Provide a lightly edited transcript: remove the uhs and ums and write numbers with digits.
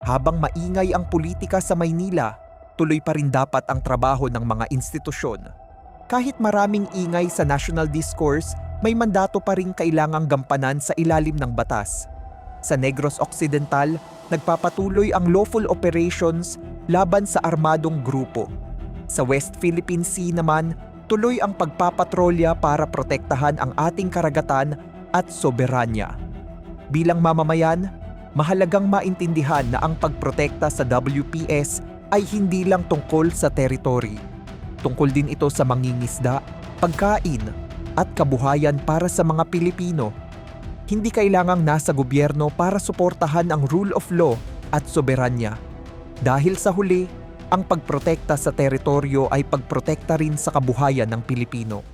Habang maingay ang politika sa Maynila, tuloy pa rin dapat ang trabaho ng mga institusyon. Kahit maraming ingay sa national discourse, may mandato pa rin kailangang gampanan sa ilalim ng batas. Sa Negros Occidental, nagpapatuloy ang lawful operations laban sa armadong grupo. Sa West Philippine Sea naman, tuloy ang pagpapatrolya para protektahan ang ating karagatan at soberanya. Bilang mamamayan, mahalagang maintindihan na ang pagprotekta sa WPS ay hindi lang tungkol sa teritoryo. Tungkol din ito sa mangingisda, pagkain, at kabuhayan para sa mga Pilipino. Hindi kailangang nasa gobyerno para suportahan ang rule of law at soberanya. Dahil sa huli, ang pagprotekta sa teritoryo ay pagprotekta rin sa kabuhayan ng Pilipino.